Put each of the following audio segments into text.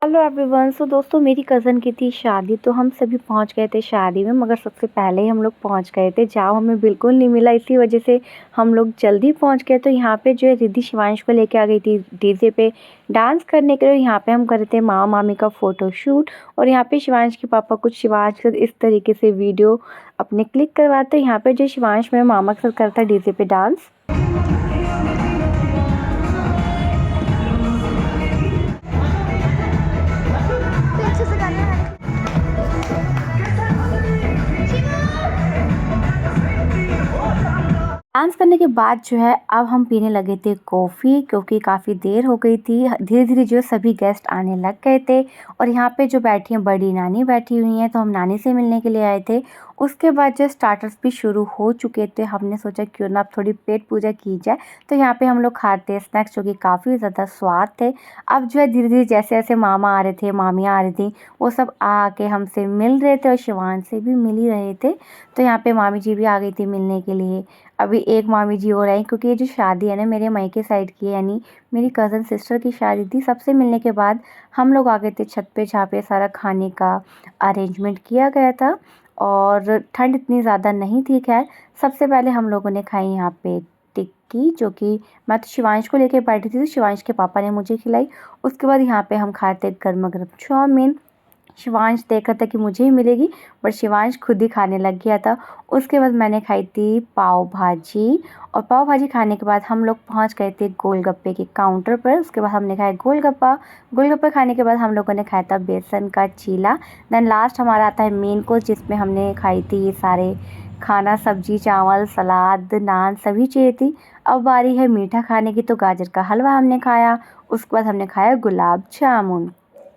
Hello everyone. सो दोस्तों, मेरी cousin की थी शादी, तो हम सभी पहुंच गए थे शादी में। मगर सबसे पहले ही हम लोग पहुंच गए थे, जहाँ हमें बिल्कुल नहीं मिला, इसी वजह से हम लोग जल्दी पहुंच गए। तो यहाँ पे जो है रिद्धि शिवांश को लेके आ गई थी डीजे पे डांस करने के लिए। यहाँ पे हम कर रहे थे मामा मामी का फ़ोटो शूट, और यहाँ पे शिवांश के पापा कुछ शिवांश का इस तरीके से वीडियो अपने क्लिक करवाते। यहाँ पे जो शिवांश मेरे मामा के साथ करता डीजे पे डांस। डांस करने के बाद जो है अब हम पीने लगे थे कॉफ़ी, क्योंकि काफ़ी देर हो गई थी। धीरे-धीरे जो है सभी गेस्ट आने लग गए थे, और यहाँ पे जो बैठी हैं बड़ी नानी बैठी हुई हैं, तो हम नानी से मिलने के लिए आए थे। उसके बाद जो स्टार्टर्स भी शुरू हो चुके थे, हमने सोचा क्यों ना अब थोड़ी पेट पूजा की जाए। तो यहाँ पे हम लोग खाते स्नैक्स, जो कि काफ़ी ज़्यादा स्वाद थे। अब जो है धीरे-धीरे जैसे-जैसे मामा आ रहे थे, मामियाँ आ रही थी, वो सब आके हमसे मिल रहे थे और शिवांश से भी मिल ही रहे थे। तो यहाँ पे मामी जी भी आ गई थी मिलने के लिए। अभी एक मामी जी और आई, क्योंकि ये जो शादी है ना मेरे मायके साइड की है, यानी मेरी कज़न सिस्टर की शादी थी। सबसे मिलने के बाद हम लोग आ गए थे छत पे, जहाँ पे सारा खाने का अरेंजमेंट किया गया था, और ठंड इतनी ज़्यादा नहीं थी। खैर, सबसे पहले हम लोगों ने खाई यहाँ पे टिक्की, जो कि मैं तो शिवांश को लेके बैठी थी, तो शिवांश के पापा ने मुझे खिलाई। उसके बाद यहाँ पे हम खाए थे गर्मा-गर्म चाउमीन। शिवांश देख रहा था कि मुझे ही मिलेगी, बट शिवांश खुद ही खाने लग गया था। उसके बाद मैंने खाई थी पाव भाजी, और पाव भाजी खाने के बाद हम लोग पहुंच गए थे गोलगप्पे के काउंटर पर। उसके बाद हमने खाया गोलगप्पा। गोलगप्पे खाने के बाद हम लोगों ने खाया था बेसन का चीला। देन लास्ट हमारा आता है मेन कोर्स, जिसमें हमने खाई थी ये सारे खाना, सब्जी, चावल, सलाद, नान, सभी चीज़ें थी। अब बारी है मीठा खाने की, तो गाजर का हलवा हमने खाया। उसके बाद हमने खाया गुलाब जामुन।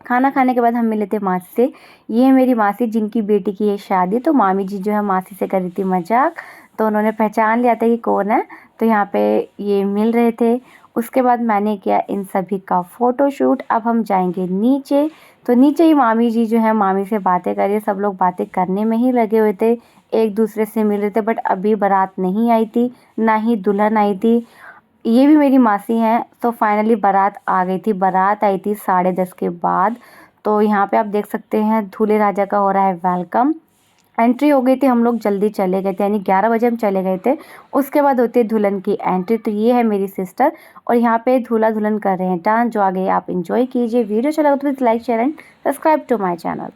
खाना खाने के बाद हम मिले थे मासी से। ये है मेरी मासी, जिनकी बेटी की है शादी। तो मामी जी जो है मासी से कर रही थी मजाक, तो उन्होंने पहचान लिया था कि कौन है, तो यहाँ पे ये मिल रहे थे। उसके बाद मैंने किया इन सभी का फ़ोटो शूट। अब हम जाएंगे नीचे, तो नीचे ही मामी जी जो है मामी से बातें कर रही है। सब लोग बातें करने में ही लगे हुए थे, एक दूसरे से मिल रहे थे। बट अभी बारात नहीं आई थी, ना ही दुल्हन आई थी। ये भी मेरी मासी हैं। तो फाइनली बारात आ गई थी। बारात आई थी 10:30 के बाद। तो यहाँ पे आप देख सकते हैं दूल्हे राजा का हो रहा है वेलकम। एंट्री हो गई थी, हम लोग जल्दी चले गए थे, यानी 11 बजे हम चले गए थे। उसके बाद होती है दुल्हन की एंट्री। तो ये है मेरी सिस्टर, और यहाँ पे दूल्हा दुल्हन कर रहे हैं डांस। जो आगे आप इंजॉय कीजिए। वीडियो अच्छा लगा तो please like share and subscribe to my channel.